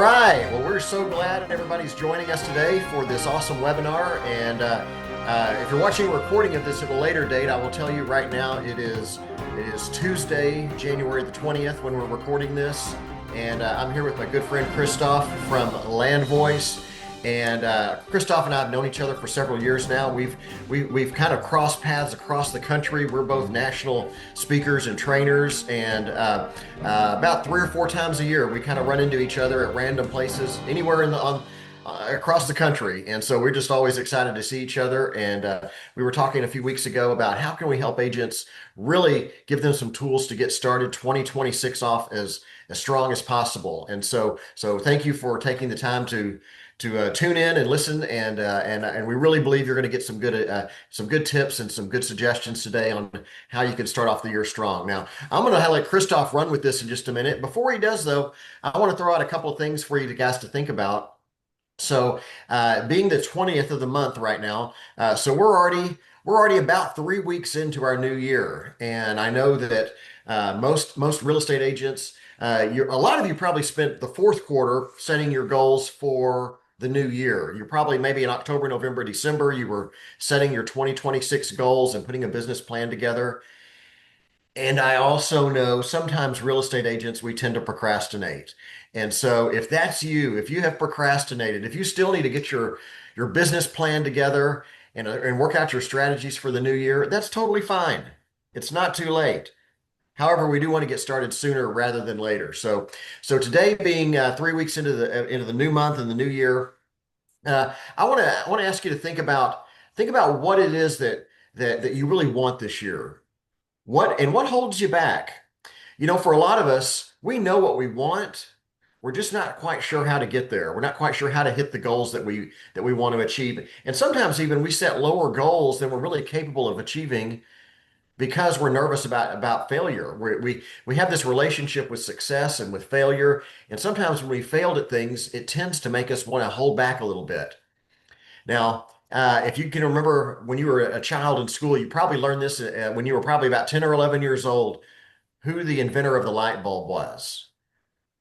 right. Well, we're so glad everybody's joining us today for this awesome webinar. And if you're watching a recording of this at a later date, I will tell you right now it is Tuesday, January the 20th when we're recording this. And I'm here with my good friend Christoph from Land Voice. And Christoph and I have known each other for several years now. We've kind of crossed paths across the country. We're both national speakers and trainers, and about 3 or 4 times a year we kind of run into each other at random places, anywhere across the country. And so we're just always excited to see each other. And we were talking a few weeks ago about how can we help agents really give them some tools to get started 2026 off as strong as possible. And so thank you for taking the time to tune in and listen, and we really believe you're going to get some good tips and some good suggestions today on how you can start off the year strong. Now, I'm going to let Christoph run with this in just a minute. Before he does, though, I want to throw out a couple of things for you guys to think about. So, being the 20th of the month right now, so we're already about 3 weeks into our new year, and I know that most real estate agents, a lot of you probably spent the fourth quarter setting your goals for the new year. You're probably maybe in October, November, December, you were setting your 2026 goals and putting a business plan together. And I also know sometimes real estate agents, we tend to procrastinate. And so if that's you, if you have procrastinated, if you still need to get your business plan together and work out your strategies for the new year, that's totally fine. It's not too late. However, we do want to get started sooner rather than later. So today being 3 weeks into the new month and the new year, I want to ask you to think about what it is that you really want this year. What holds you back? For a lot of us, we know what we want. We're just not quite sure how to get there. We're not quite sure how to hit the goals that we want to achieve. And sometimes even we set lower goals than we're really capable of achieving because we're nervous about failure. We have this relationship with success and with failure, and sometimes when we failed at things, it tends to make us want to hold back a little bit. Now, if you can remember when you were a child in school, you probably learned this when you were probably about 10 or 11 years old, who the inventor of the light bulb was.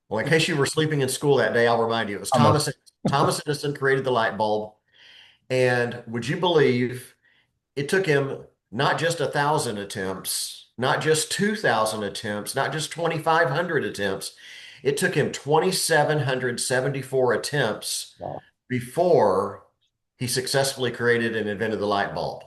Well, in case you were sleeping in school that day, I'll remind you, it was Thomas. Thomas Edison created the light bulb. And would you believe it took him not just 1,000 attempts, not just 2,000 attempts, not just 2,500 attempts. It took him 2,774 attempts Wow. before he successfully created and invented the light bulb.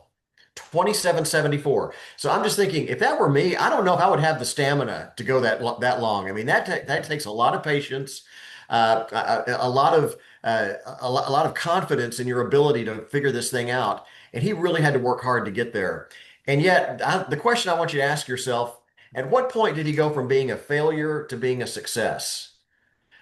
2,774. So I'm just thinking, if that were me, I don't know if I would have the stamina to go that long. I mean, that takes a lot of patience, a lot of a lot of confidence in your ability to figure this thing out. And he really had to work hard to get there. And yet, the question I want you to ask yourself, at what point did he go from being a failure to being a success?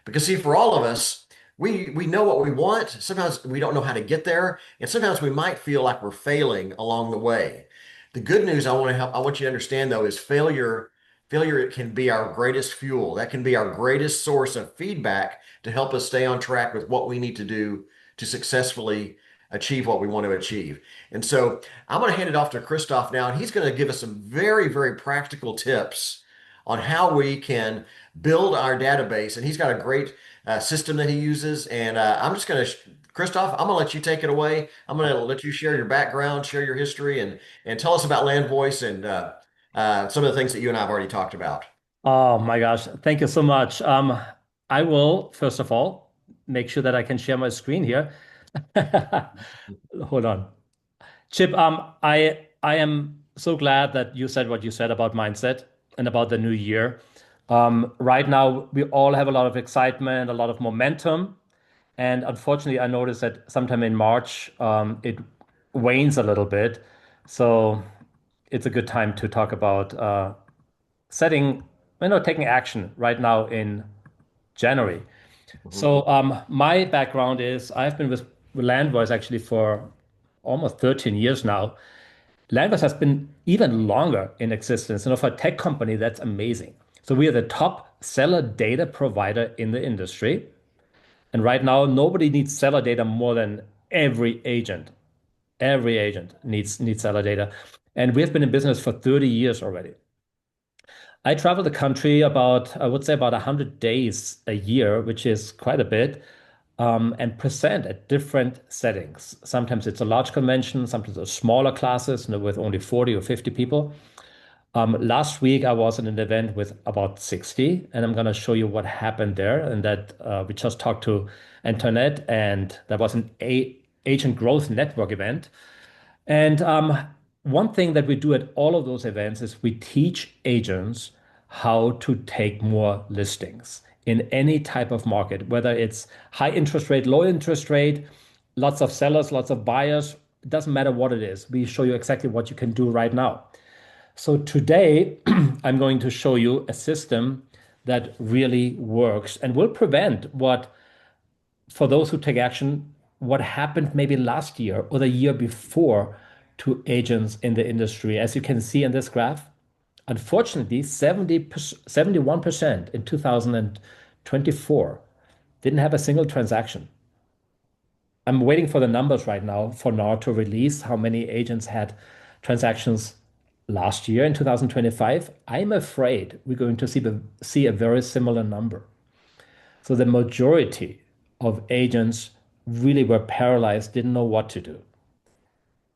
Because see, for all of us, we know what we want. Sometimes we don't know how to get there, and sometimes we might feel like we're failing along the way. The good news I want you to understand though is failure it can be our greatest fuel. That can be our greatest source of feedback to help us stay on track with what we need to do to successfully achieve what we want to achieve. And so I'm going to hand it off to Christoph now, and he's going to give us some very, very practical tips on how we can build our database. And he's got a great system that he uses. And I'm just going to, Christoph, I'm going to let you take it away. I'm going to let you share your background, share your history, and tell us about Land Voice and some of the things that you and I have already talked about. Oh my gosh, thank you so much. I will, first of all, make sure that I can share my screen here. Hold on. Chip, I am so glad that you said what you said about mindset and about the new year. Right now, we all have a lot of excitement, a lot of momentum. And unfortunately, I noticed that sometime in March, it wanes a little bit. So it's a good time to talk about setting, taking action right now in January. Mhm. So my background is I've been with Landvoice actually for almost 13 years now. Landvoice has been even longer in existence. For a tech company, that's amazing. So we are the top seller data provider in the industry. And right now, nobody needs seller data more than every agent. Every agent needs seller data. And we have been in business for 30 years already. I travel the country about, I would say about 100 days a year, which is quite a bit, and present at different settings. Sometimes it's a large convention, sometimes it's smaller classes, with only 40 or 50 people. Last week, I was in an event with about 60, and I'm going to show you what happened there. And that we just talked to Antoinette, and that was an agent growth network event. And one thing that we do at all of those events is we teach agents how to take more listings in any type of market, whether it's high interest rate, low interest rate, lots of sellers, lots of buyers. It doesn't matter what it is. We show you exactly what you can do right now. So today, I'm going to show you a system that really works and will prevent what, for those who take action, what happened maybe last year or the year before to agents in the industry. As you can see in this graph, unfortunately, 71% in 2024 didn't have a single transaction. I'm waiting for the numbers right now for NAR to release how many agents had transactions last year in 2025. I'm afraid we're going to see a very similar number. So the majority of agents really were paralyzed, didn't know what to do.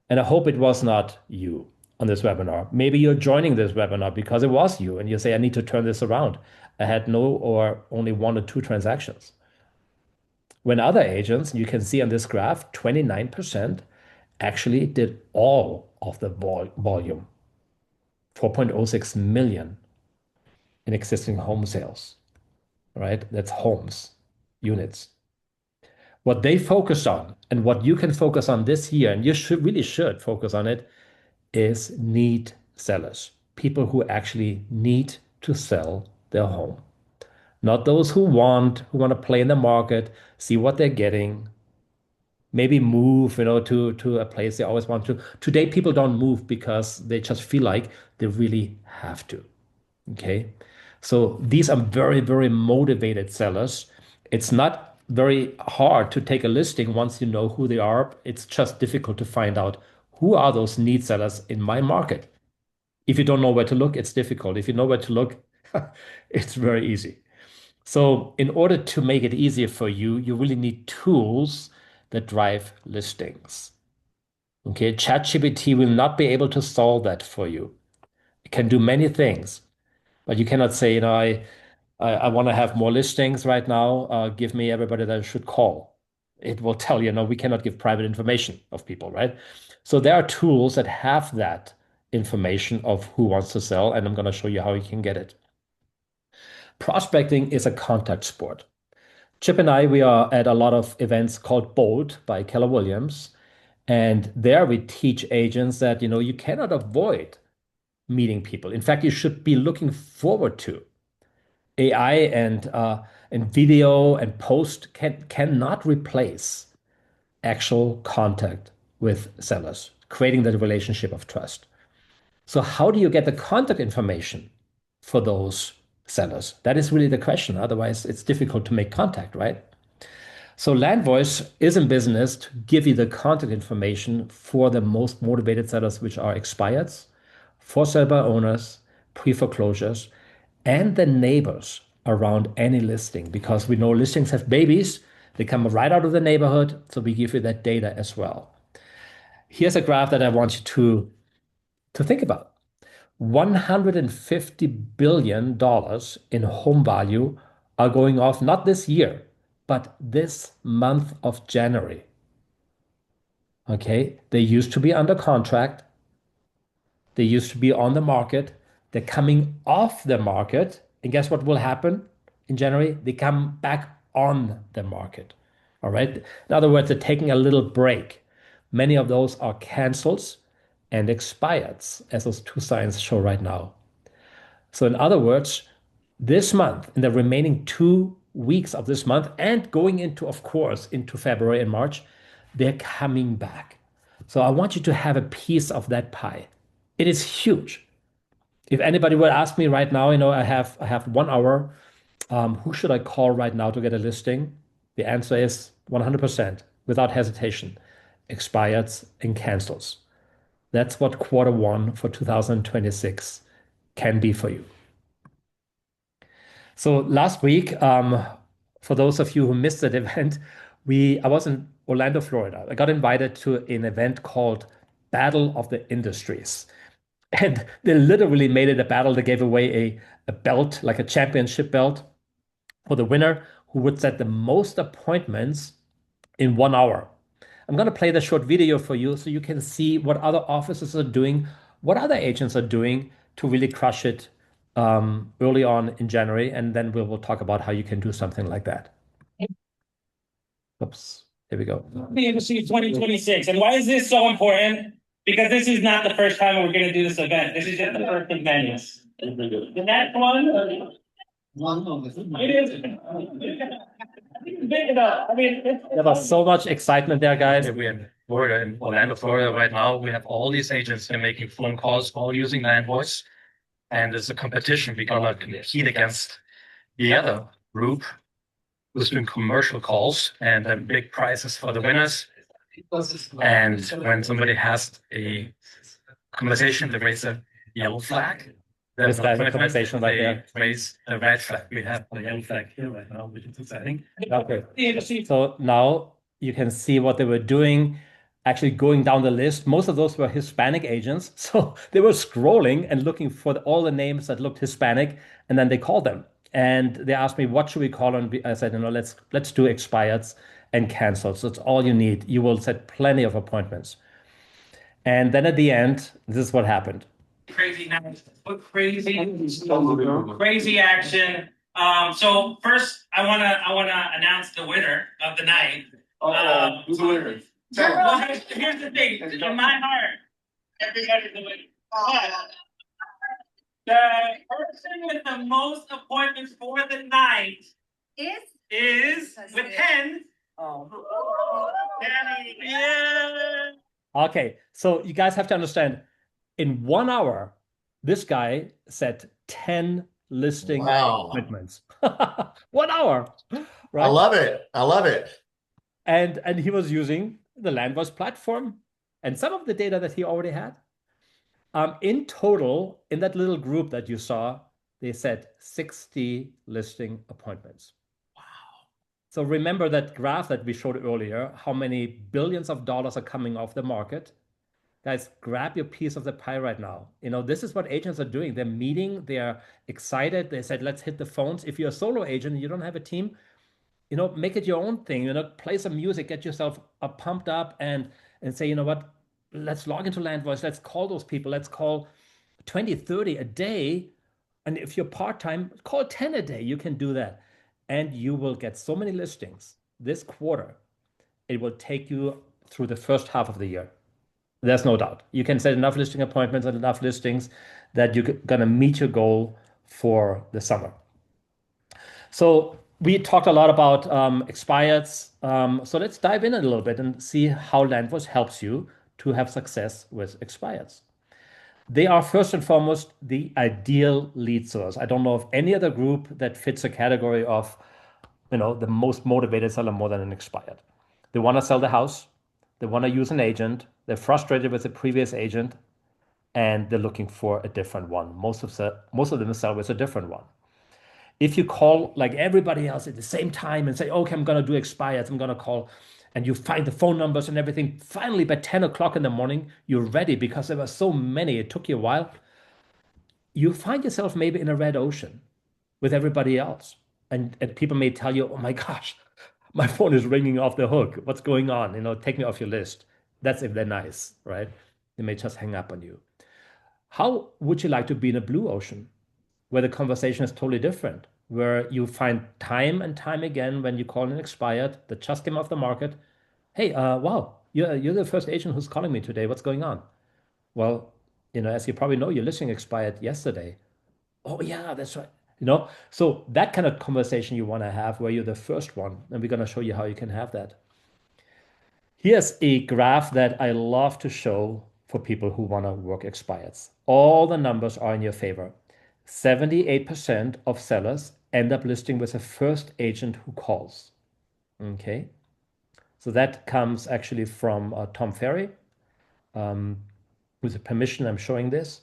And I hope it was not you on this webinar. Maybe you're joining this webinar because it was you and you say, I need to turn this around. I had no or only one or two transactions. When other agents, you can see on this graph, 29% actually did all of the volume, 4.06 million in existing home sales, right? That's homes, units. What they focus on and what you can focus on this year, and you really should focus on it, is need sellers, people who actually need to sell their home. Not those who want to play in the market, see what they're getting, maybe move, to a place they always want to. Today, people don't move because they just feel like they really have to. Okay. So these are very, very motivated sellers. It's not very hard to take a listing once you know who they are. It's just difficult to find out who are those need sellers in my market. If you don't know where to look, it's difficult. If you know where to look, it's very easy. So in order to make it easier for you, you really need tools that drive listings. Okay, ChatGPT will not be able to solve that for you. It can do many things, but you cannot say, I want to have more listings right now. Give me everybody that I should call. It will tell you, no, we cannot give private information of people, right? So there are tools that have that information of who wants to sell, and I'm going to show you how you can get it. Prospecting is a contact sport. Chip and I, we are at a lot of events called Bold by Keller Williams. And there we teach agents that, you cannot avoid meeting people. In fact, you should be looking forward to. AI and video and post cannot replace actual contact with sellers, creating that relationship of trust. So how do you get the contact information for those sellers? That is really the question. Otherwise, it's difficult to make contact, right? So LandVoice is in business to give you the contact information for the most motivated sellers, which are expireds, for sale by owners, pre-foreclosures, and the neighbors around any listing, because we know listings have babies. They come right out of the neighborhood. So we give you that data as well. Here's a graph that I want you to think about. $150 billion in home value are going off not this year, but this month of January. Okay, they used to be under contract. They used to be on the market. They're coming off the market. And guess what will happen in January? They come back on the market. All right. In other words, they're taking a little break. Many of those are cancels and expireds, as those two signs show right now. So in other words, this month, in the remaining 2 weeks of this month, and going into, of course, into February and March, they're coming back. So I want you to have a piece of that pie. It is huge. If anybody would ask me right now, I have 1 hour, who should I call right now to get a listing? The answer is 100%, without hesitation, expireds and cancels. That's what quarter one for 2026 can be for you. So last week, for those of you who missed that event, I was in Orlando, Florida. I got invited to an event called Battle of the Industries. And they literally made it a battle. They gave away a belt, like a championship belt, for the winner who would set the most appointments in 1 hour. I'm going to play the short video for you so you can see what other offices are doing, what other agents are doing to really crush it early on in January. And then we will talk about how you can do something like that. Oops, here we go. The industry 2026. And why is this so important? Because this is not the first time we're going to do this event. This is just the first of many. The next one, it is big enough. I mean, There was so much excitement there, guys. We're in Florida, in Orlando, Florida right now. We have all these agents that are making phone calls, all using land voice. And it's a competition. We're gonna compete against the other group who's doing commercial calls and then big prizes for the winners. And when somebody has a conversation that raises a yellow flag, then This guy's in conversation right there. raise a red flag. We have a yellow flag here right now, which is exciting. Okay. the industry. So now you can see what they were doing, actually going down the list. Most of those were Hispanic agents. So they were scrolling and looking for all the names that looked Hispanic, and then they called them. And they asked me, what should we call on? I said, let's do expireds and cancel. So it's all you need. You will set plenty of appointments. And then at the end, this is what happened. Crazy night, crazy action. So first, I wanna announce the winner of the night. Who's the winner? Well, here's the thing. In my heart, everybody's the winner. But the person with the most appointments for the night is with 10. Danny. Yeah. Okay, so you guys have to understand, in 1 hour, this guy set 10 listing Wow. appointments. 1 hour, I right? love it. I love it. And he was using the Landvoice platform and some of the data that he already had. In total, in that little group that you saw, they set 60 listing appointments. So remember that graph that we showed earlier, how many billions of dollars are coming off the market. Guys, grab your piece of the pie right now. This is what agents are doing. They're meeting, they're excited. They said, let's hit the phones. If you're a solo agent and you don't have a team, make it your own thing. Play some music, get yourself pumped up and say, you know what, let's log into Landvoice. Let's call those people. Let's call 20, 30 a day. And if you're part-time, call 10 a day. You can do that. And you will get so many listings this quarter. It will take you through the first half of the year. There's no doubt. You can set enough listing appointments and enough listings that you're going to meet your goal for the summer. So we talked a lot about expireds. So let's dive in a little bit and see how Landvoice helps you to have success with expireds. They are first and foremost the ideal lead source. I don't know of any other group that fits a category of, the most motivated seller more than an expired. They want to sell the house. They want to use an agent. They're frustrated with the previous agent, and they're looking for a different one. Most of them sell with a different one. If you call like everybody else at the same time and say, okay, I'm going to do expireds, I'm going to call, and you find the phone numbers and everything, finally by 10 o'clock in the morning, you're ready because there were so many, it took you a while. You find yourself maybe in a red ocean with everybody else. And people may tell you, oh my gosh, my phone is ringing off the hook. What's going on? Take me off your list. That's if they're nice, right? They may just hang up on you. How would you like to be in a blue ocean where the conversation is totally different, where you find time and time again when you call an expired that just came off the market, hey, wow, you're the first agent who's calling me today. What's going on? Well, as you probably know, your listing expired yesterday. Oh yeah, that's right. So that kind of conversation you want to have where you're the first one, and we're going to show you how you can have that. Here's a graph that I love to show for people who want to work expireds. All the numbers are in your favor. 78% of sellers end up listing with a first agent who calls. Okay. So that comes actually from Tom Ferry. With the permission, I'm showing this.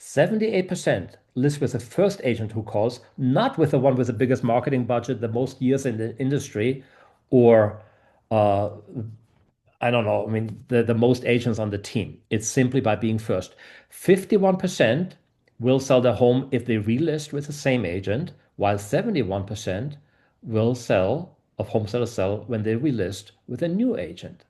78% list with the first agent who calls, not with the one with the biggest marketing budget, the most years in the industry, or uh, I don't know, I mean, the most agents on the team. It's simply by being first. 51% will sell their home if they relist with the same agent, while 71% will sell, of home sellers sell when they relist with a new agent.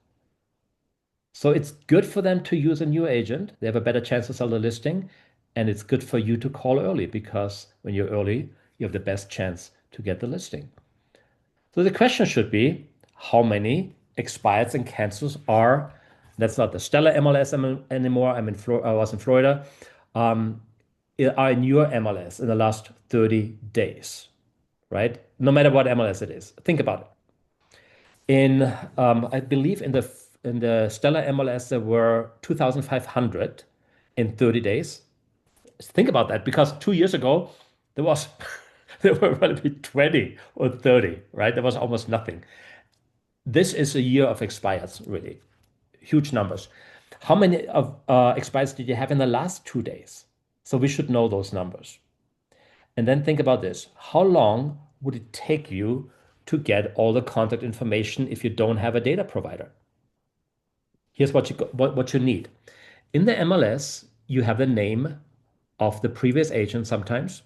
So it's good for them to use a new agent. They have a better chance to sell the listing. And it's good for you to call early because when you're early, you have the best chance to get the listing. So the question should be, how many expireds and cancels are, that's not the Stellar MLS anymore. I was in Florida, are in your MLS in the last 30 days, right? No matter what MLS it is. Think about it. I believe in the Stellar MLS, there were 2,500 in 30 days. Think about that, because 2 years ago, there was there were probably 20 or 30, right? There was almost nothing. This is a year of expires, really. Huge numbers. How many of expires did you have in the last 2 days? So we should know those numbers. And then think about this. How long would it take you to get all the contact information if you don't have a data provider? Here's what you need. In the MLS, you have the name of the previous agent sometimes,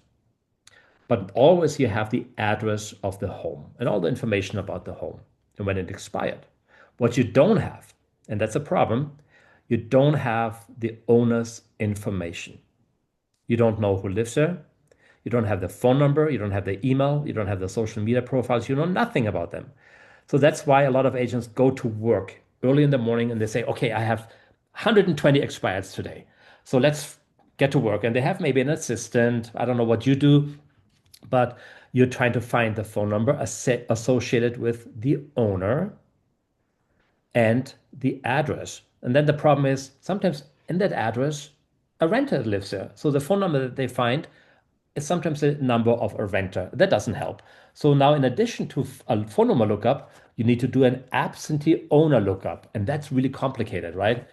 but always you have the address of the home and all the information about the home and when it expired. What you don't have, and that's a problem, you don't have the owner's information. You don't know who lives there. You don't have the phone number. You don't have the email. You don't have the social media profiles. You know nothing about them. So that's why a lot of agents go to work early in the morning and they say, okay, I have 120 expireds today. So let's get to work. And they have maybe an assistant. I don't know what you do, but you're trying to find the phone number associated with the owner and the address. And then the problem is sometimes in that address, a renter lives there. So the phone number that they find is sometimes the number of a renter. That doesn't help. So now, in addition to a phone number lookup, you need to do an absentee owner lookup. And that's really complicated, right?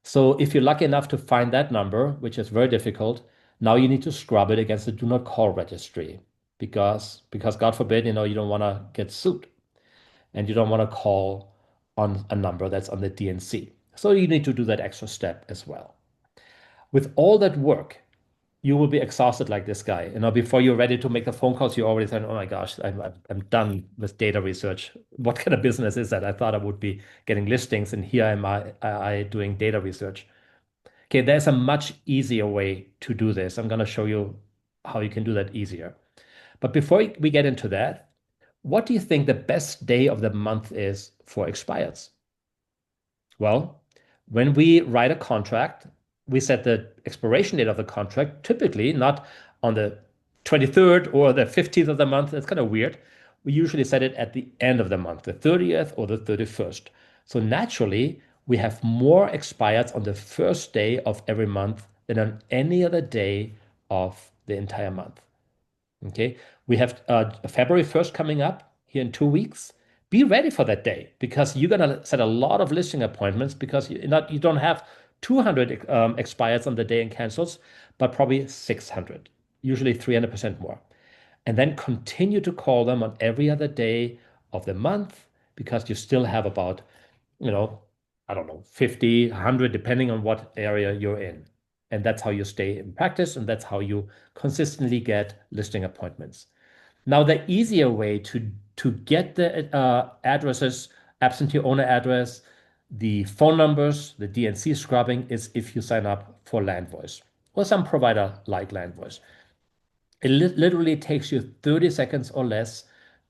So if you're lucky enough to find that number, which is very difficult, now you need to scrub it against the do not call registry because God forbid, you don't want to get sued and you don't want to call on a number that's on the DNC. So you need to do that extra step as well. With all that work, you will be exhausted like this guy. Before you're ready to make the phone calls, you already said, oh my gosh, I'm done with data research. What kind of business is that? I thought I would be getting listings, and here am I doing data research. Okay, there's a much easier way to do this. I'm going to show you how you can do that easier. But before we get into that, what do you think the best day of the month is for expireds? Well, when we write a contract, we set the expiration date of the contract, typically not on the 23rd or the 15th of the month. That's kind of weird. We usually set it at the end of the month, the 30th or the 31st. So naturally, we have more expireds on the first day of every month than on any other day of the entire month. Okay, we have February 1st coming up here in 2 weeks. Be ready for that day because you're going to set a lot of listing appointments because you don't have 200 expires on the day and cancels, but probably 600, usually 300% more. And then continue to call them on every other day of the month because you still have about, I don't know, 50, 100, depending on what area you're in. And that's how you stay in practice, and that's how you consistently get listing appointments. Now, the easier way to get the addresses, absentee owner address, the phone numbers, the DNC scrubbing is if you sign up for LandVoice or some provider like LandVoice. It literally takes you 30 seconds or less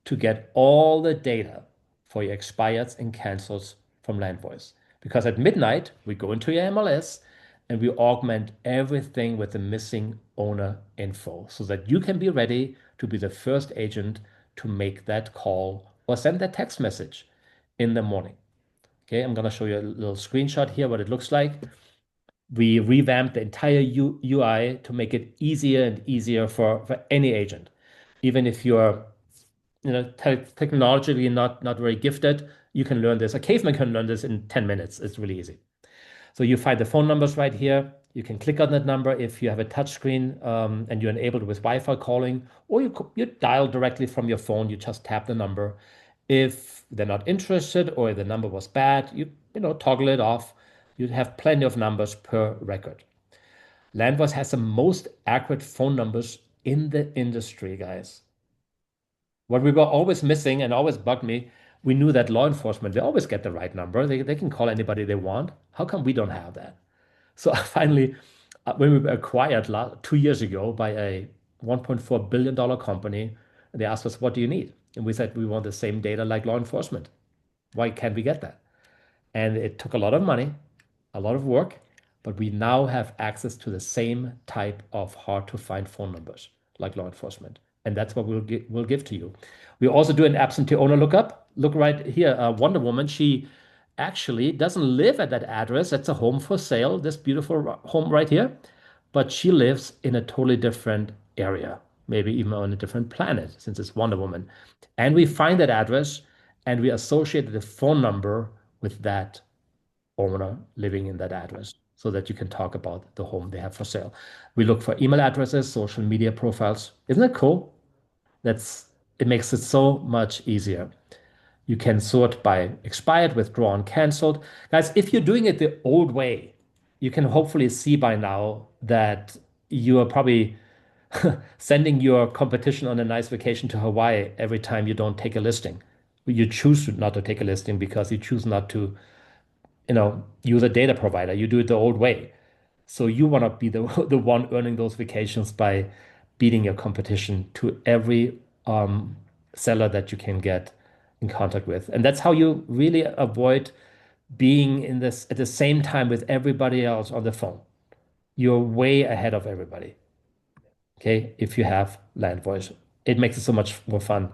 to get all the data for your expireds and cancels from LandVoice. Because at midnight, we go into your MLS and we augment everything with the missing owner info so that you can be ready to be the first agent to make that call or send that text message in the morning. Okay, I'm going to show you a little screenshot here, what it looks like. We revamped the entire UI to make it easier and easier for any agent. Even if you're technologically not very gifted, you can learn this. A caveman can learn this in 10 minutes. It's really easy. So you find the phone numbers right here. You can click on that number if you have a touch screen and you're enabled with Wi-Fi calling, or you dial directly from your phone. You just tap the number. If they're not interested or if the number was bad, you toggle it off. You'd have plenty of numbers per record. Landvoice has the most accurate phone numbers in the industry, guys. What we were always missing and always bugged me, we knew that law enforcement, they always get the right number. They can call anybody they want. How come we don't have that? So finally, when we were acquired 2 years ago by a $1.4 billion company, they asked us, what do you need? And we said, we want the same data like law enforcement. Why can't we get that? And it took a lot of money, a lot of work, but we now have access to the same type of hard to find phone numbers like law enforcement. And that's what we'll give to you. We also do an absentee owner lookup. Look right here, Wonder Woman, she actually doesn't live at that address. That's a home for sale, this beautiful home right here. But she lives in a totally different area, maybe even on a different planet, since it's Wonder Woman. And we find that address and we associate the phone number with that owner living in that address so that you can talk about the home they have for sale. We look for email addresses, social media profiles. Isn't that cool? It makes it so much easier. You can sort by expired, withdrawn, canceled. Guys, if you're doing it the old way, you can hopefully see by now that you are probably sending your competition on a nice vacation to Hawaii every time you don't take a listing. You choose not to take a listing because you choose not to, use a data provider. You do it the old way. So you want to be the one earning those vacations by beating your competition to every seller that you can get in contact with. And that's how you really avoid being in this at the same time with everybody else on the phone. You're way ahead of everybody. Okay, if you have Landvoice, it makes it so much more fun.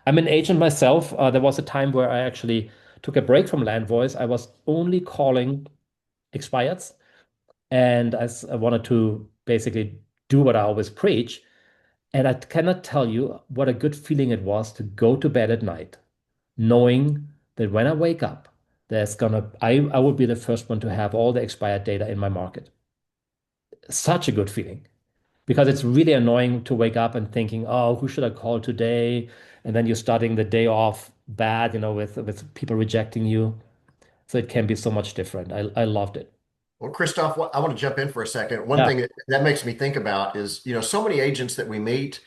I'm an agent myself. There was a time where I actually took a break from Landvoice. I was only calling expireds, and I wanted to basically do what I always preach. And I cannot tell you what a good feeling it was to go to bed at night, knowing that when I wake up, I will be the first one to have all the expired data in my market. Such a good feeling because it's really annoying to wake up and thinking, oh, who should I call today? And then you're starting the day off bad, with people rejecting you. So it can be so much different. I loved it. Well, Christoph, I want to jump in for a second. One Yeah. thing that makes me think about is, so many agents that we meet,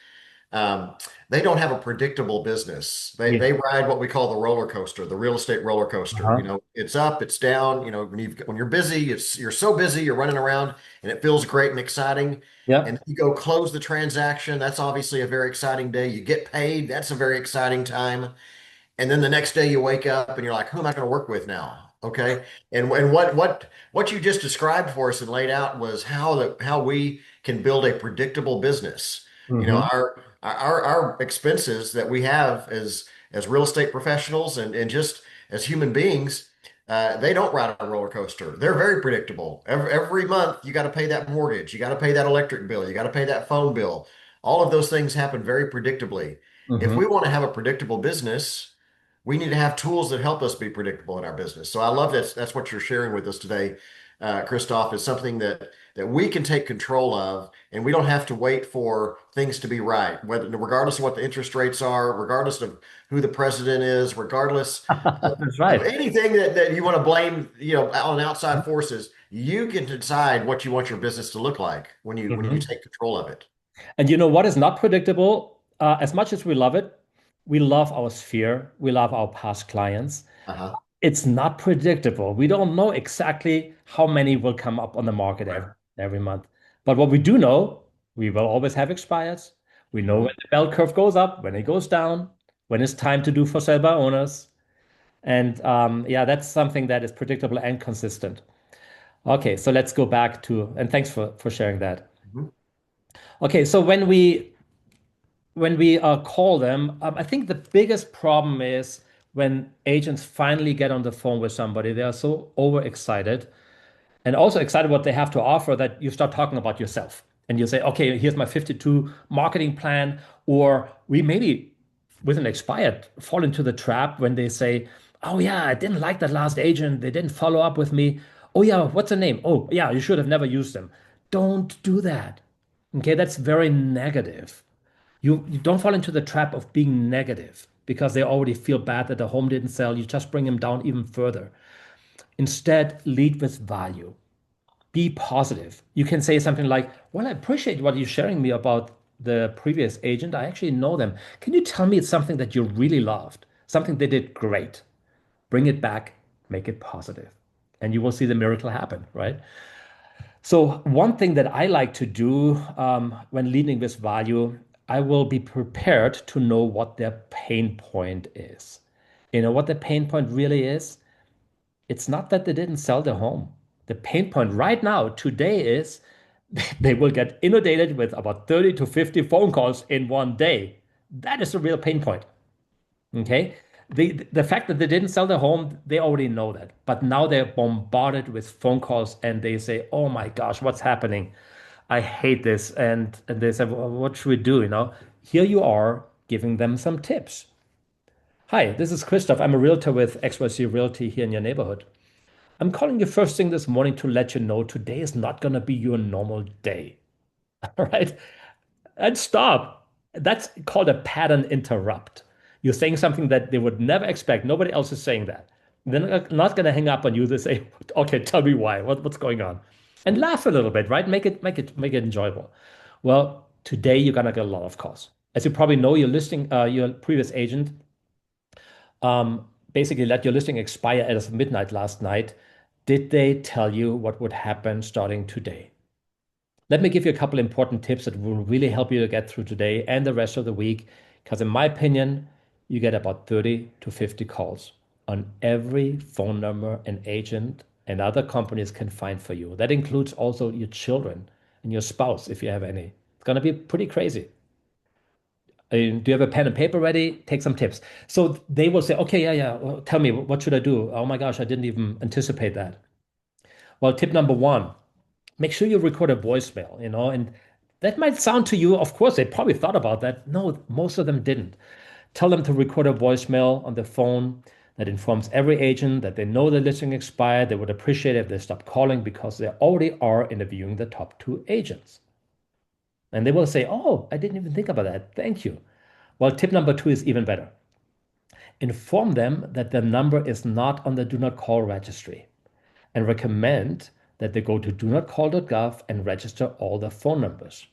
um, they don't have a predictable business. Yeah. They ride what we call the roller coaster, the real estate roller coaster. Uh-huh. It's up, it's down. When you're busy, you're so busy, you're running around, and it feels great and exciting. Yeah. And you go close the transaction. That's obviously a very exciting day. You get paid. That's a very exciting time. And then the next day you wake up and you're like, who am I going to work with now? Okay. And what you just described for us and laid out was how we can build a predictable business. Mhm. Our expenses that we have as real estate professionals and just as human beings, they don't ride a roller coaster. They're very predictable. Every month you got to pay that mortgage, you got to pay that electric bill, you got to pay that phone bill. All of those things happen very predictably. If Mhm. we want to have a predictable business, we need to have tools that help us be predictable in our business. So I love that's what you're sharing with us today, Christoph, is something that we can take control of, and we don't have to wait for things to be right, regardless of what the interest rates are, regardless of who the president is, regardless That's of right. anything that you want to blame, on outside forces. You can decide what you want your business to look like when you Mhm. take control of it. And you know what is not predictable? As much as we love it, we love our sphere, we love our past clients. Uh-huh. It's not predictable. We don't know exactly how many will come up on the market Right. every month. But what we do know, we will always have expires. We know Mhm. when the bell curve goes up, when it goes down, when it's time to do for sale by owners. And yeah, that's something that is predictable and consistent. Okay, so let's go back to, and thanks for sharing that. Mhm. Okay, so when we call them, I think the biggest problem is when agents finally get on the phone with somebody, they are so overexcited and also excited what they have to offer that you start talking about yourself and you say, okay, here's my 52 marketing plan. Or we maybe with an expired fall into the trap when they say, oh yeah, I didn't like that last agent. They didn't follow up with me. Oh yeah, what's the name? Oh yeah, you should have never used them. Don't do that. Okay, that's very negative. You don't fall into the trap of being negative because they already feel bad that the home didn't sell. You just bring them down even further. Instead, lead with value. Be positive. You can say something like, well, I appreciate what you're sharing me about the previous agent. I actually know them. Can you tell me it's something that you really loved? Something they did great. Bring it back, make it positive, and you will see the miracle happen, right? So, one thing that I like to do when leading with value, I will be prepared to know what their pain point is. You know what the pain point really is? It's not that they didn't sell their home. The pain point right now, today, is they will get inundated with about 30 to 50 phone calls in one day. That is a real pain point. Okay. The fact that they didn't sell their home, they already know that. But now they're bombarded with phone calls and they say, oh my gosh, what's happening? I hate this. And they say, well, what should we do? You know, here you are giving them some tips. Hi, this is Christoph. I'm a realtor with XYZ Realty here in your neighborhood. I'm calling you first thing this morning to let you know today is not going to be your normal day. All right. And stop. That's called a pattern interrupt. You're saying something that they would never expect. Nobody else is saying that. They're not going to hang up on you. They say, okay, tell me why. What's going on? And laugh a little bit, right? Make it enjoyable. Well, today you're going to get a lot of calls. As you probably know, your previous agent basically let your listing expire as of midnight last night. Did they tell you what would happen starting today? Let me give you a couple important tips that will really help you to get through today and the rest of the week. Because, in my opinion, you get about 30 to 50 calls on every phone number an agent and other companies can find for you. That includes also your children and your spouse, if you have any. It's going to be pretty crazy. Do you have a pen and paper ready? Take some tips. So they will say, okay, yeah. Well, tell me, what should I do? Oh my gosh, I didn't even anticipate that. Well, tip number one, make sure you record a voicemail, and that might sound to you, of course, they probably thought about that. No, most of them didn't. Tell them to record a voicemail on the phone that informs every agent that they know the listing expired. They would appreciate it if they stop calling because they already are interviewing the top two agents. And they will say, oh, I didn't even think about that. Thank you. Well, tip number two is even better. Inform them that the number is not on the do not call registry and recommend that they go to donotcall.gov and register all their phone numbers.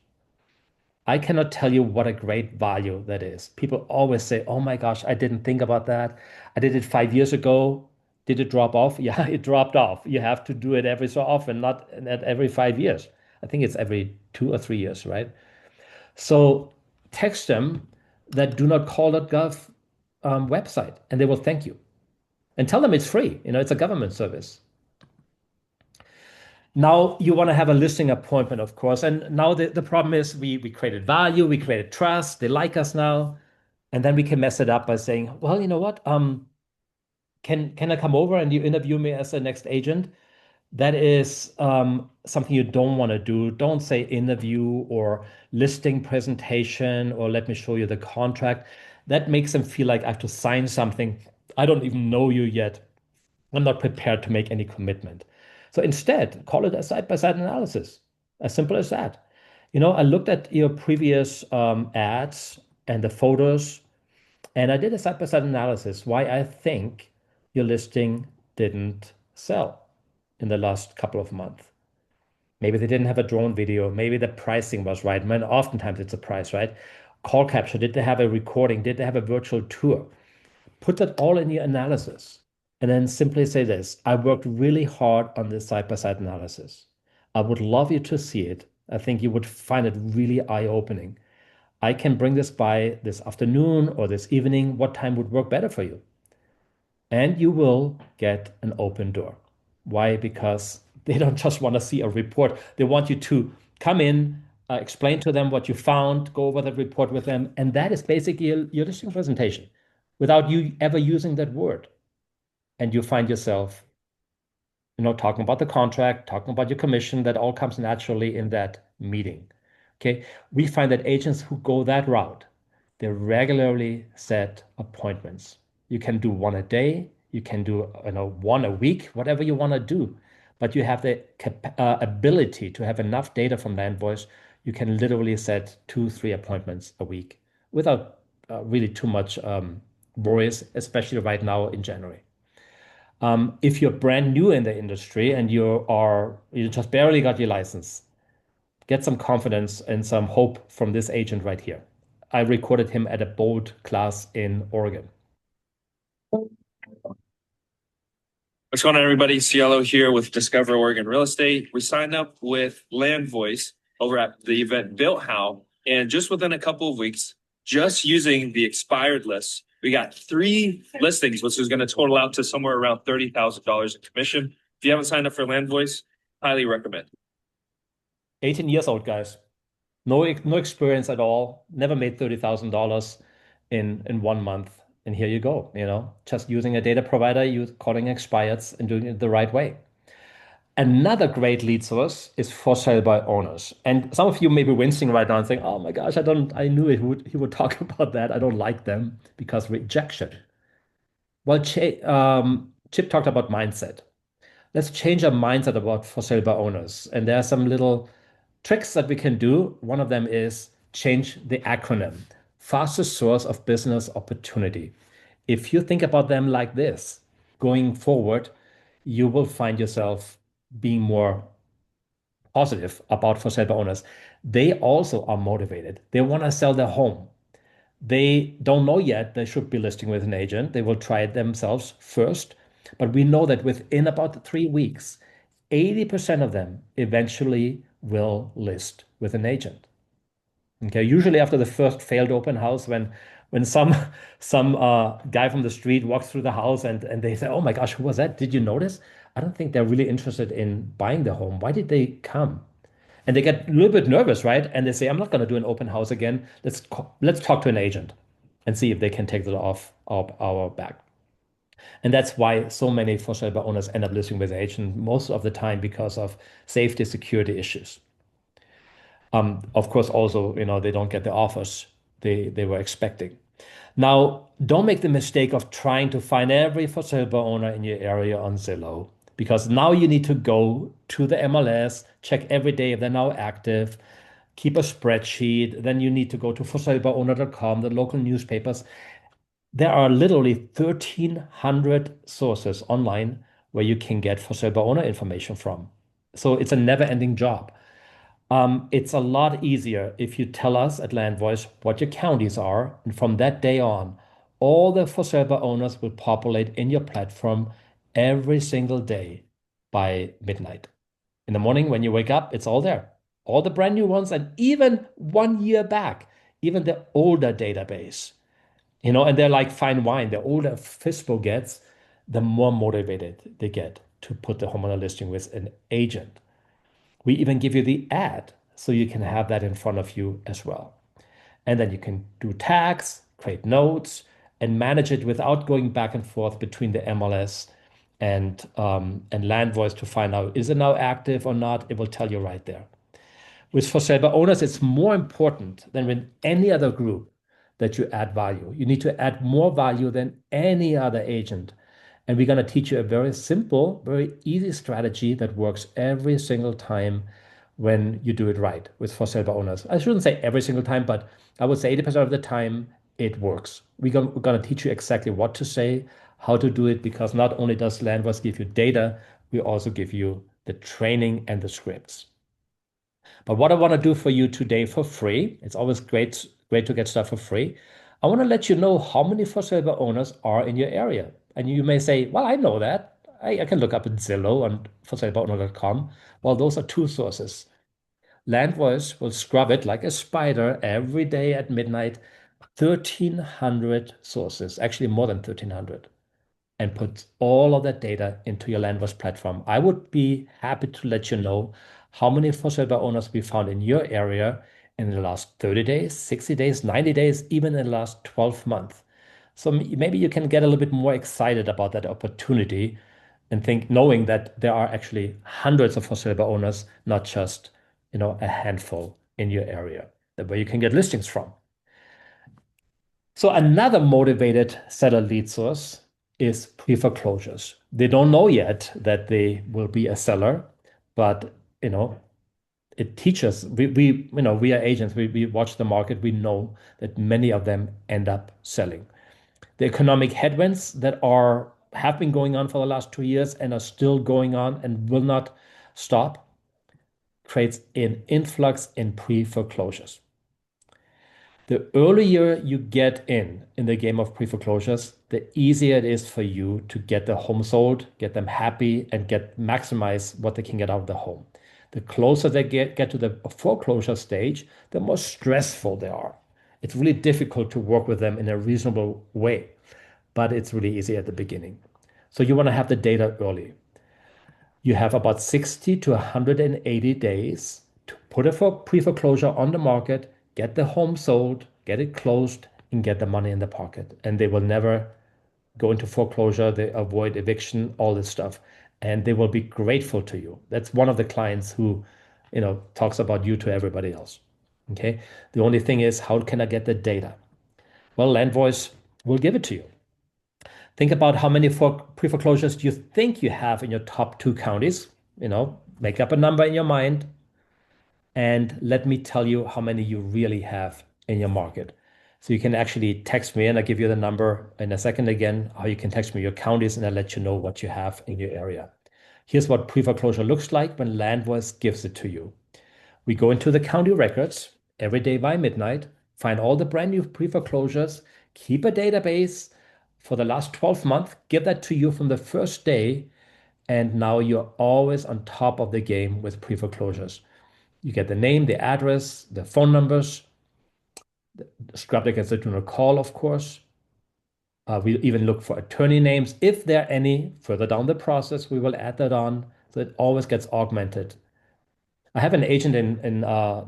I cannot tell you what a great value that is. People always say, oh my gosh, I didn't think about that. I did it 5 years ago. Did it drop off? Yeah, it dropped off. You have to do it every so often, not at every 5 years. I think it's every 2 or 3 years, right? So text them that donotcall.gov website and they will thank you. And tell them it's free. It's a government service. Now you want to have a listing appointment, of course. And now the problem is we created value, we created trust, they like us now. And then we can mess it up by saying, well, you know what? Can I come over and you interview me as the next agent? That is something you don't want to do. Don't say interview or listing presentation or let me show you the contract. That makes them feel like I have to sign something. I don't even know you yet. I'm not prepared to make any commitment. So instead, call it a side-by-side analysis. As simple as that. I looked at your previous ads and the photos, and I did a side-by-side analysis why I think your listing didn't sell in the last couple of months. Maybe they didn't have a drone video. Maybe the pricing was right. Man, oftentimes it's a price, right? Call capture. Did they have a recording? Did they have a virtual tour? Put that all in your analysis and then simply say this. I worked really hard on this side-by-side analysis. I would love you to see it. I think you would find it really eye-opening. I can bring this by this afternoon or this evening. What time would work better for you? And you will get an open door. Why? Because they don't just want to see a report. They want you to come in, explain to them what you found, go over the report with them. And that is basically your listing presentation without you ever using that word. And you find yourself, talking about the contract, talking about your commission, that all comes naturally in that meeting. Okay. We find that agents who go that route, they regularly set appointments. You can do one a day, you can do one a week, whatever you want to do. but you have the ability to have enough data from land voice, you can literally set 2, 3 appointments a week without really too much worries, especially right now in January. If you're brand new in the industry and you just barely got your license, get some confidence and some hope from this agent right here. I recorded him at a boat class in Oregon. What's going on, everybody? Cielo here with Discover Oregon Real Estate. We signed up with Land Voice over at the event Built How, and just within a couple of weeks, just using the expired list, we got 3 listings, which is going to total out to somewhere around $30,000 in commission. If you haven't signed up for Land Voice, highly recommend. 18 years old, guys. No experience at all. Never made $30,000 in 1 month. And here you go, just using a data provider, you calling expireds and doing it the right way. Another great lead source is for sale by owners. And some of you may be wincing right now and saying, oh my gosh, I knew he would talk about that. I don't like them because rejection. Well, Chip talked about mindset. Let's change our mindset about for sale by owners. And there are some little tricks that we can do. One of them is change the acronym. Fastest source of business opportunity. If you think about them like this, going forward, you will find yourself being more positive about for sale by owners. They also are motivated. They want to sell their home. They don't know yet they should be listing with an agent. They will try it themselves first. But we know that within about 3 weeks, 80% of them eventually will list with an agent. Okay, usually after the first failed open house, when some guy from the street walks through the house and they say, "Oh my gosh, who was that? Did you notice?" I don't think they're really interested in buying the home. Why did they come? And they get a little bit nervous, right? And they say, "I'm not going to do an open house again. Let's talk to an agent and see if they can take that off our back." And that's why so many for sale by owners end up listing with agent most of the time because of safety, security issues. Of course, also, they don't get the offers they were expecting. Now, don't make the mistake of trying to find every for sale by owner in your area on Zillow, because now you need to go to the MLS, check every day if they're now active, keep a spreadsheet. Then you need to go to forsalebyowner.com, the local newspapers. There are literally 1,300 sources online where you can get for sale by owner information from. So it's a never-ending job. It's a lot easier if you tell us at Land Voice what your counties are, and from that day on, all the for sale by owners will populate in your platform every single day by midnight. In the morning when you wake up, it's all there. All the brand new ones, and even 1 year back, even the older database. And they're like fine wine. The older FISBO gets, the more motivated they get to put the home on a listing with an agent. We even give you the ad so you can have that in front of you as well. And then you can do tags, create notes, and manage it without going back and forth between the MLS and Land Voice to find out, is it now active or not? It will tell you right there. With for sale by owners, it's more important than with any other group that you add value. You need to add more value than any other agent. And we're going to teach you a very simple, very easy strategy that works every single time when you do it right with for sale by owners. I shouldn't say every single time, but I would say 80% of the time it works. We're going to teach you exactly what to say, how to do it, because not only does Land Voice give you data, we also give you the training and the scripts. But what I want to do for you today for free, it's always great to get stuff for free. I want to let you know how many for sale by owners are in your area. And you may say, well, I know that. I can look up in Zillow and forsalebyowner.com. Well, those are 2 sources. Land Voice will scrub it like a spider every day at midnight, 1,300 sources, actually more than 1,300, and put all of that data into your Land Voice platform. I would be happy to let you know how many for sale by owners we found in your area in the last 30 days, 60 days, 90 days, even in the last 12 months. So maybe you can get a little bit more excited about that opportunity and knowing that there are actually hundreds of for sale by owners, not just, a handful in your area where you can get listings from. So another motivated seller lead source is pre-foreclosures. They don't know yet that they will be a seller, but it teaches. We are agents. We watch the market. We know that many of them end up selling. The economic headwinds that have been going on for the last 2 years and are still going on and will not stop creates an influx in pre-foreclosures. The earlier you get in the game of pre-foreclosures, the easier it is for you to get the home sold, get them happy, and maximize what they can get out of the home. The closer they get to the foreclosure stage, the more stressful they are. It's really difficult to work with them in a reasonable way, but it's really easy at the beginning. So you want to have the data early. You have about 60 to 180 days to put a pre-foreclosure on the market, get the home sold, get it closed, and get the money in the pocket. And they will never go into foreclosure. They avoid eviction, all this stuff. And they will be grateful to you. That's one of the clients who, talks about you to everybody else. Okay. The only thing is, how can I get the data? Well, LandVoice will give it to you. Think about how many pre-foreclosures you think you have in your top 2 counties. Make up a number in your mind. And let me tell you how many you really have in your market. So you can actually text me, and I'll give you the number in a second again, how you can text me your counties, and I'll let you know what you have in your area. Here's what pre-foreclosure looks like when LandVoice gives it to you. We go into the county records every day by midnight, find all the brand new pre-foreclosures, keep a database for the last 12 months, give that to you from the first day, and now you're always on top of the game with pre-foreclosures. You get the name, the address, the phone numbers. The scrub that gets it on a call, of course. We even look for attorney names. If there are any further down the process, we will add that on. So it always gets augmented. I have an agent in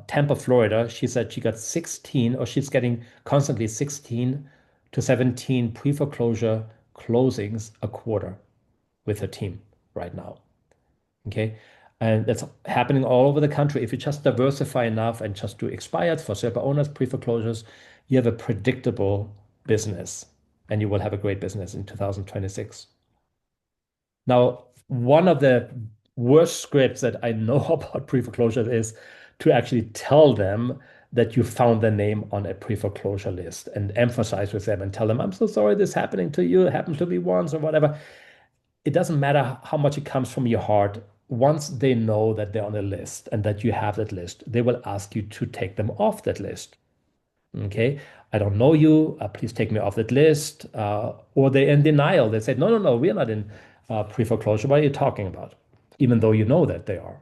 Tampa, Florida. She said she got 16, or she's getting constantly 16 to 17 pre-foreclosure closings a quarter with her team right now. Okay. And that's happening all over the country. If you just diversify enough and just do expired for SEPA owners, pre-foreclosures, you have a predictable business, and you will have a great business in 2026. Now, one of the worst scripts that I know about pre-foreclosure is to actually tell them that you found their name on a pre-foreclosure list and emphasize with them and tell them, I'm so sorry this happening to you. It happened to me once or whatever. It doesn't matter how much it comes from your heart. Once they know that they're on a list and that you have that list, they will ask you to take them off that list. Okay, I don't know you. Please take me off that list. Or they're in denial. They say, no, we're not in pre-foreclosure. What are you talking about? Even though you know that they are.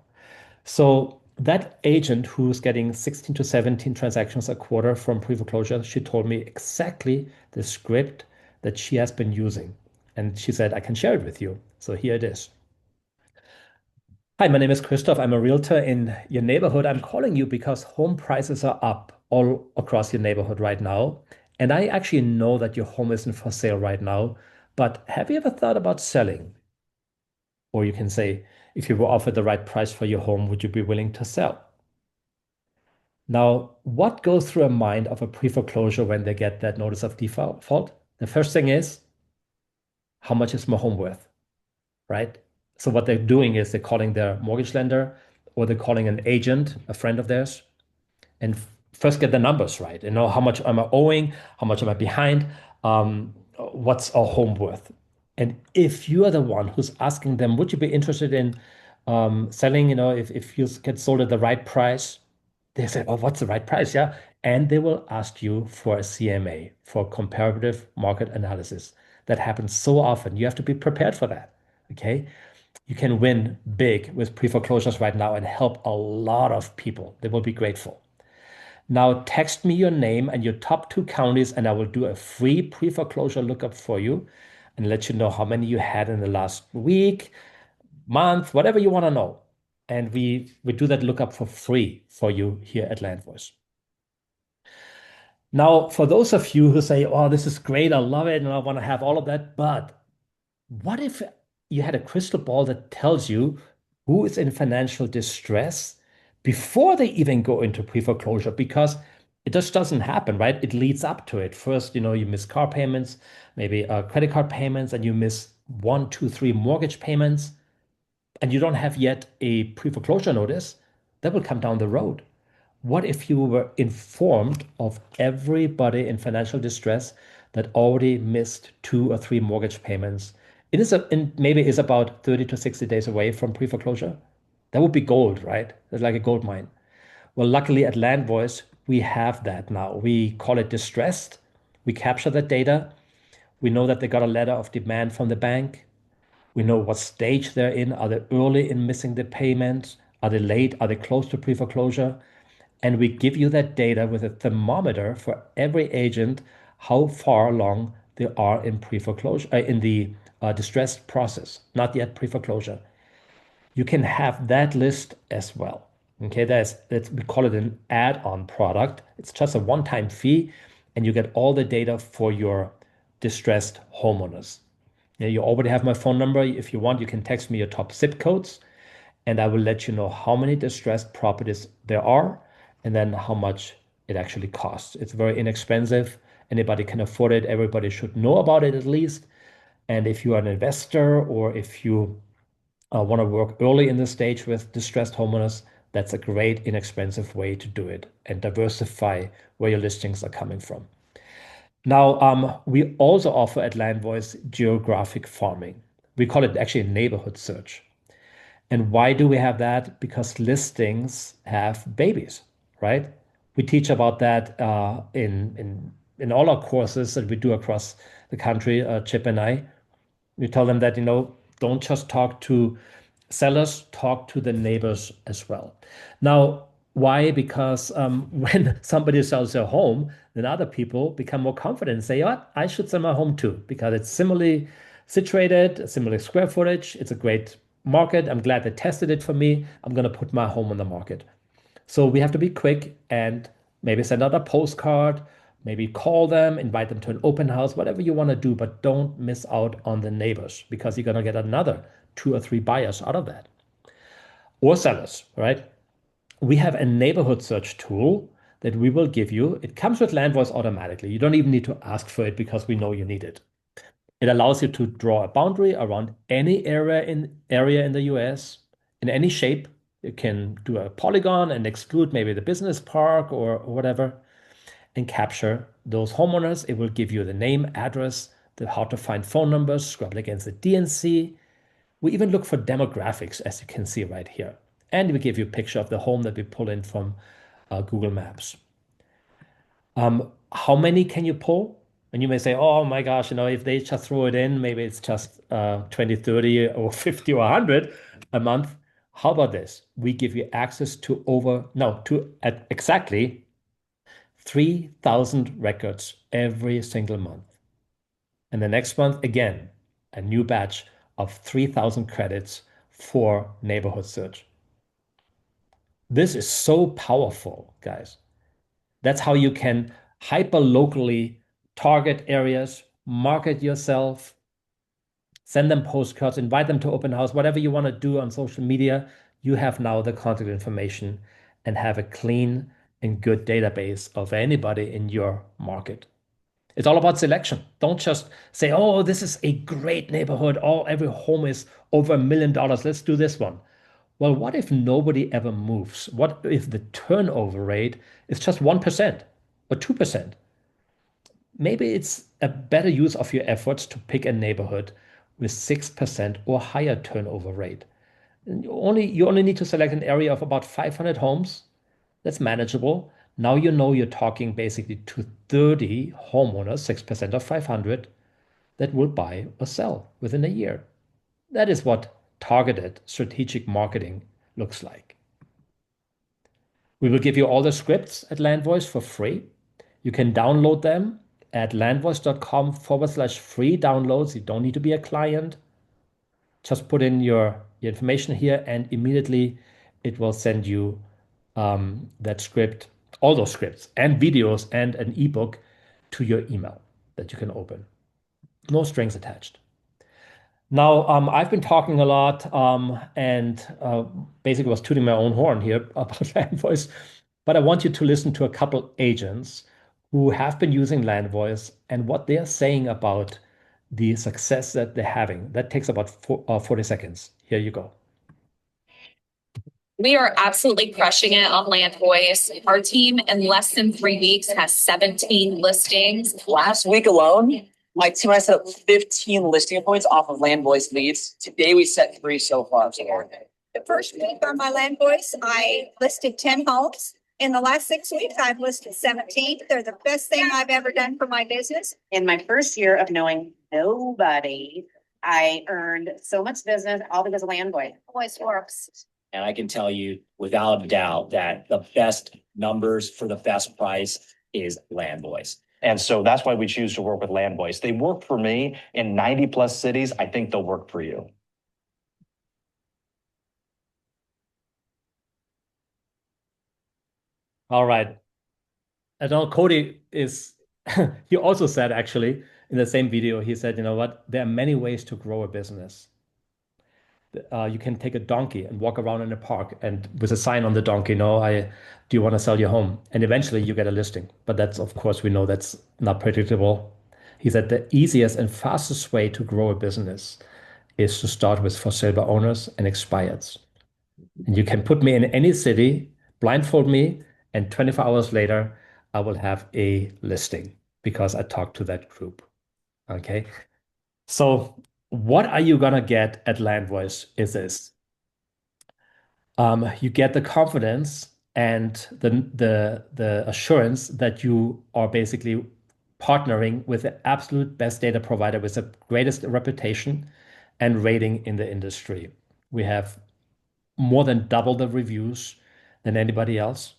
So that agent who's getting 16 to 17 transactions a quarter from pre-foreclosure, she told me exactly the script that she has been using. And she said, I can share it with you. So here it is. Hi, my name is Christoph. I'm a realtor in your neighborhood. I'm calling you because home prices are up all across your neighborhood right now. And I actually know that your home isn't for sale right now, but have you ever thought about selling? Or you can say, if you were offered the right price for your home, would you be willing to sell? Now, what goes through a mind of a pre-foreclosure when they get that notice of default? The first thing is, how much is my home worth, right? So what they're doing is they're calling their mortgage lender, or they're calling an agent, a friend of theirs, and first get the numbers right. How much am I owing? How much am I behind? What's our home worth? And if you are the one who's asking them, would you be interested in selling, if you get sold at the right price? They say, oh, what's the right price? Yeah. And they will ask you for a CMA, for comparative market analysis. That happens so often. You have to be prepared for that. Okay. You can win big with pre-foreclosures right now and help a lot of people. They will be grateful. Now text me your name and your top 2 counties, and I will do a free pre-foreclosure lookup for you and let you know how many you had in the last week, month, whatever you want to know. And we do that lookup for free for you here at LandVoice. Now, for those of you who say, oh, this is great, I love it, and I want to have all of that, but what if you had a crystal ball that tells you who is in financial distress before they even go into pre-foreclosure? Because It just doesn't happen, right? It leads up to it. First, you miss car payments, maybe credit card payments, and you miss one, two, three mortgage payments, and you don't have yet a pre-foreclosure notice. That will come down the road. What if you were informed of everybody in financial distress that already missed two or three mortgage payments? Maybe is about 30 to 60 days away from pre-foreclosure. That would be gold, right? It's like a gold mine. Well, luckily at LandVoice, we have that now. We call it distressed. We capture that data. We know that they got a letter of demand from the bank. We know what stage they're in. Are they early in missing the payment? Are they late? Are they close to pre-foreclosure? And we give you that data with a thermometer for every agent, how far along they are in pre-foreclosure, in the distressed process, not yet pre-foreclosure. You can have that list as well. Okay, we call it an add-on product. It's just a one-time fee, and you get all the data for your distressed homeowners. Yeah, you already have my phone number. If you want, you can text me your top zip codes, and I will let you know how many distressed properties there are, and then how much it actually costs. It's very inexpensive. Anybody can afford it. Everybody should know about it at least. And if you are an investor or if you want to work early in the stage with distressed homeowners, that's a great inexpensive way to do it and diversify where your listings are coming from. Now, we also offer at LandVoice geographic farming. We call it actually a neighborhood search. And why do we have that? Because listings have babies, right? We teach about that in all our courses that we do across the country, Chip and I. We tell them that, don't just talk to sellers, talk to the neighbors as well. Now, why? Because when somebody sells their home, then other people become more confident and say, what? I should sell my home too, because it's similarly situated, similar square footage. It's a great market. I'm glad they tested it for me. I'm going to put my home on the market. So we have to be quick and maybe send out a postcard, maybe call them, invite them to an open house, whatever you want to do, but don't miss out on the neighbors because you're going to get another 2 or 3 buyers out of that. Or sellers, right? We have a neighborhood search tool that we will give you. It comes with LandVoice automatically. You don't even need to ask for it because we know you need it. It allows you to draw a boundary around any area in the US in any shape. You can do a polygon and exclude maybe the business park or whatever and capture those homeowners. It will give you the name, address, the how to find phone numbers, scrub against the DNC. We even look for demographics, as you can see right here. And we give you a picture of the home that we pull in from Google Maps. How many can you pull? And you may say, oh my gosh, if they just throw it in, maybe it's just 20, 30 or 50 or 100 a month. How about this? We give you access to exactly 3,000 records every single month. And the next month, again, a new batch of 3,000 credits for neighborhood search. This is so powerful, guys. That's how you can hyper locally target areas, market yourself, send them postcards, invite them to open house, whatever you want to do on social media. You have now the contact information and have a clean and good database of anybody in your market. It's all about selection. Don't just say, oh, this is a great neighborhood. Every home is over $1 million. Let's do this one. Well, what if nobody ever moves? What if the turnover rate is just 1% or 2%? Maybe it's a better use of your efforts to pick a neighborhood with 6% or higher turnover rate. And you only need to select an area of about 500 homes. That's manageable. Now you're talking basically to 30 homeowners, 6% of 500, that will buy or sell within a year. That is what targeted strategic marketing looks like. We will give you all the scripts at LandVoice for free. You can download them at landvoice.com/free downloads. You don't need to be a client. Just put in your information here and immediately it will send you that script, all those scripts and videos and an ebook to your email that you can open. No strings attached. Now, I've been talking a lot and basically was tooting my own horn here about LandVoice. But I want you to listen to a couple agents who have been using Land Voice and what they're saying about the success that they're having. That takes about 40 seconds. Here you go. We are absolutely crushing it on Land Voice. Our team in less than 3 weeks has 17 listings. Last week alone, my team and I set up 15 listing points off of Land Voice leads. Today we set 3 so far. The first week on my Land Voice, I listed 10 homes. In the last 6 weeks, I've listed 17. They're the best thing I've ever done for my business. In my first year of knowing nobody, I earned so much business all because of Land Voice. Voice works. And I can tell you without a doubt that the best numbers for the best price is Land Voice. And so that's why we choose to work with Land Voice. They work for me in 90 plus cities. I think they'll work for you. All right. And now Cody is, he also said actually in the same video, he said, you know what, there are many ways to grow a business. You can take a donkey and walk around in a park and with a sign on the donkey, do you want to sell your home? And eventually you get a listing. But that's, of course, we know that's not predictable. He said the easiest and fastest way to grow a business is to start with for sale by owners and expireds. And you can put me in any city, blindfold me, and 24 hours later, I will have a listing because I talked to that group. Okay. So what are you gonna get at Land Voice is this. You get the confidence and the assurance that you are basically partnering with the absolute best data provider with the greatest reputation and rating in the industry. We have more than double the reviews than anybody else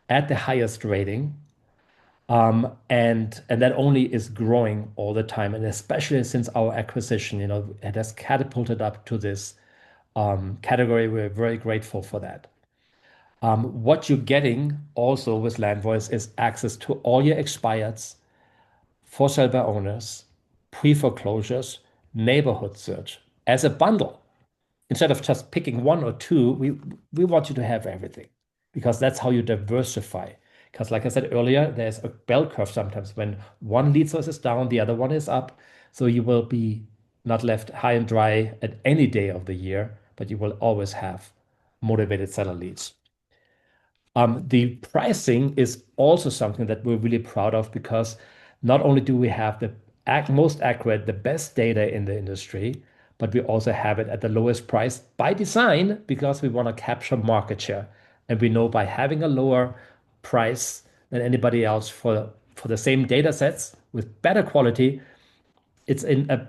at the highest rating. And that only is growing all the time. And especially since our acquisition, it has catapulted up to this category. We're very grateful for that. What you're getting also with Land Voice is access to all your expireds, for sale by owners, pre-foreclosures, neighborhood search as a bundle. Instead of just picking one or two, we want you to have everything because that's how you diversify. Because like I said earlier, there's a bell curve sometimes when one lead source is down, the other one is up. So you will be not left high and dry at any day of the year, but you will always have motivated seller leads. The pricing is also something that we're really proud of because not only do we have the most accurate, the best data in the industry, but we also have it at the lowest price by design because we want to capture market share. And we know by having a lower price than anybody else for the same data sets with better quality, it's a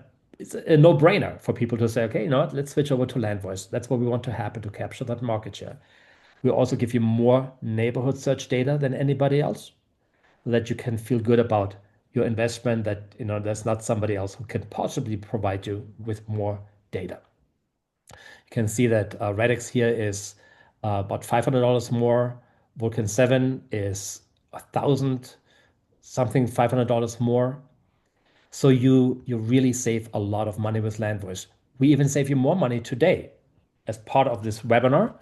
no-brainer for people to say, okay, let's switch over to Land Voice. That's what we want to happen to capture that market share. We also give you more neighborhood search data than anybody else so that you can feel good about your investment, that there's not somebody else who can possibly provide you with more data. You can see that Radix here is about $500 more. Vulcan 7 is $1,000 something, $500 more. So you really save a lot of money with Land Voice. We even save you more money today as part of this webinar,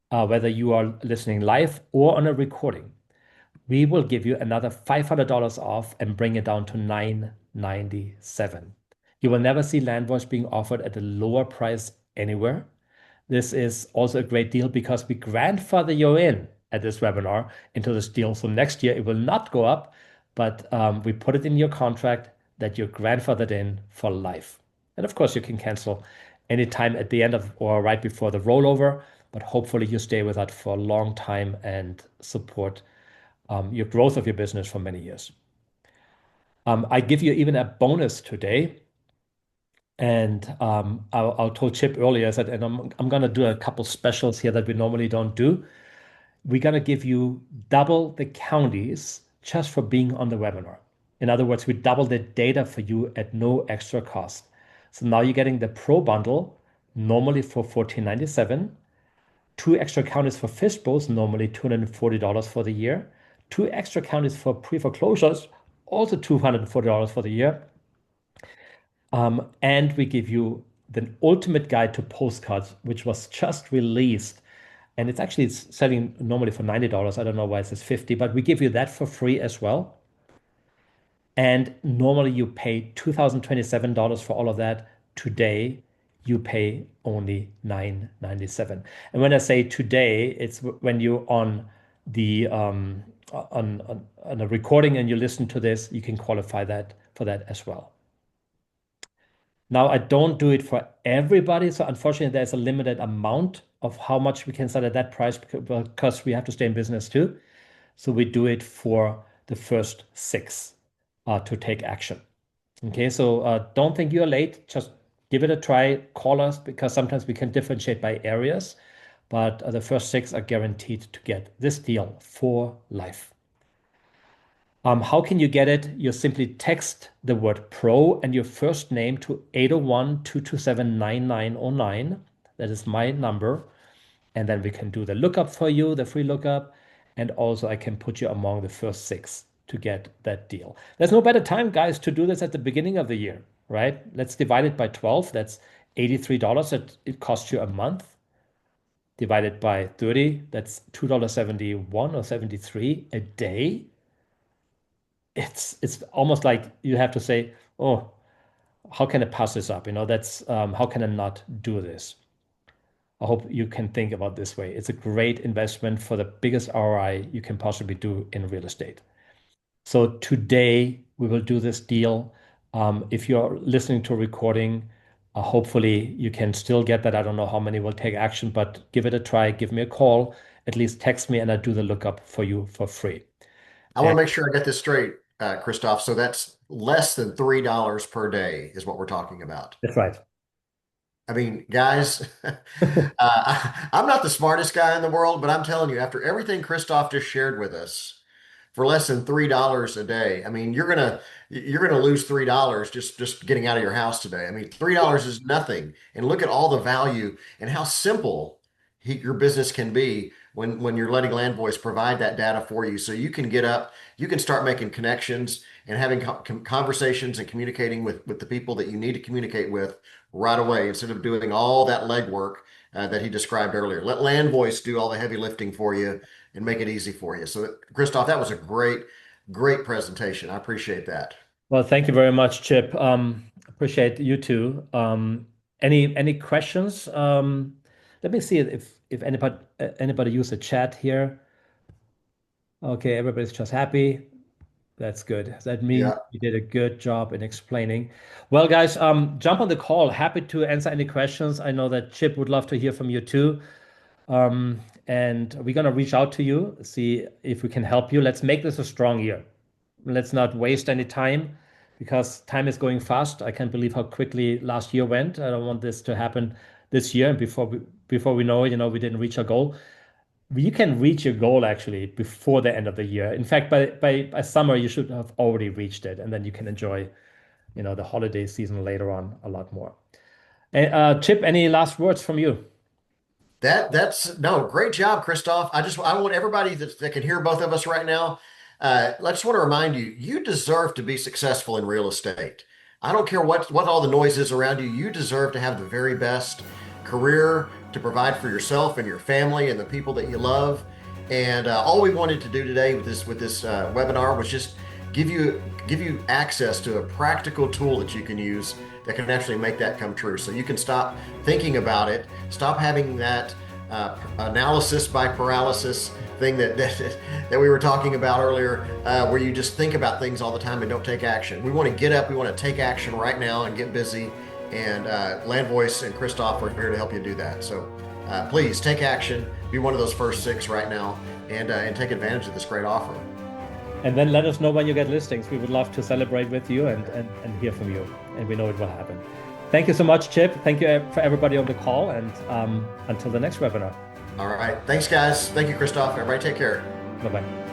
whether you are listening live or on a recording. We will give you another $500 off and bring it down to $997. You will never see Land Voice being offered at a lower price anywhere. This is also a great deal because we grandfather you in at this webinar into this deal. So next year it will not go up, but we put it in your contract that you're grandfathered in for life. And of course you can cancel anytime at the end of or right before the rollover, but hopefully you stay with that for a long time and support your growth of your business for many years. I give you even a bonus today. And I told Chip earlier, I said, and I'm going to do a couple specials here that we normally don't do. We're going to give you double the counties just for being on the webinar. In other words, we double the data for you at no extra cost. So now you're getting the Pro bundle, normally for $14.97. 2 extra counties for FISBOs, normally $240 for the year. 2 extra counties for pre-foreclosures, also $240 for the year. And we give you the ultimate guide to postcards, which was just released And it's actually selling normally for $90. I don't know why it says 50, but we give you that for free as well. And normally you pay $2,027 for all of that. Today, you pay only $997. And when I say today, it's when you're on the on a recording and you listen to this, you can qualify that for that as well. Now, I don't do it for everybody. So unfortunately, there's a limited amount of how much we can sell at that price because we have to stay in business too. So we do it for the first 6 to take action. Okay, so don't think you're late. Just give it a try. Call us because sometimes we can differentiate by areas, but the first 6 are guaranteed to get this deal for life. How can you get it? You simply text the word pro and your first name to 801-227-9909. That is my number. And then we can do the lookup for you, the free lookup. And also I can put you among the first 6 to get that deal. There's no better time, guys, to do this at the beginning of the year, right? Let's divide it by 12. That's $83 that it costs you a month. Divided by 30, that's $2.71 or 73 a day. It's almost like you have to say, oh, how can I pass this up? That's how can I not do this? I hope you can think about this way. It's a great investment for the biggest ROI you can possibly do in real estate. So today we will do this deal. If you're listening to a recording, hopefully you can still get that. I don't know how many will take action, but give it a try. Give me a call. At least text me and I do the lookup for you for free. I want to make sure I get this straight, Christoph. So that's less than $3 per day is what we're talking about. That's right. I mean, guys, I'm not the smartest guy in the world, but I'm telling you, after everything Christoph just shared with us, for less than $3 a day, I mean, you're gonna lose $3 just getting out of your house today. I mean, $3 is nothing. And look at all the value and how simple your business can be when you're letting LandVoice provide that data for you. So you can get up, you can start making connections and having conversations and communicating with the people that you need to communicate with right away instead of doing all that legwork that he described earlier. Let LandVoice do all the heavy lifting for you and make it easy for you. So Christoph, that was a great presentation. I appreciate that. Well, thank you very much, Chip. Appreciate you too. Any questions? Let me see if anybody used the chat here. Okay, everybody's just happy. That's good. That means you did a good job in explaining. Well, guys, jump on the call. Happy to answer any questions. I know that Chip would love to hear from you too. And we're going to reach out to you, see if we can help you. Let's make this a strong year. Let's not waste any time because time is going fast. I can't believe how quickly last year went. I don't want this to happen this year. And before we know it, we didn't reach our goal. You can reach your goal actually before the end of the year. In fact, by summer, you should have already reached it. And then you can enjoy, the holiday season later on a lot more. Chip, any last words from you? Great job, Christoph. I want everybody that can hear both of us right now. I just want to remind you, you deserve to be successful in real estate. I don't care what all the noise is around you. You deserve to have the very best career to provide for yourself and your family and the people that you love. And all we wanted to do today with this webinar was just give you access to a practical tool that you can use that can actually make that come true. So you can stop thinking about it, stop having that analysis by paralysis thing that we were talking about earlier, where you just think about things all the time and don't take action. We want to get up, we want to take action right now and get busy. And LandVoice and Christoph are here to help you do that. So please take action, be one of those first 6 right now, and take advantage of this great offer. And then let us know when you get listings. We would love to celebrate with you and hear from you. And we know it will happen. Thank you so much, Chip. Thank you for everybody on the call. And until the next webinar. All right. Thanks, guys. Thank you, Christoph. Everybody take care. Bye-bye.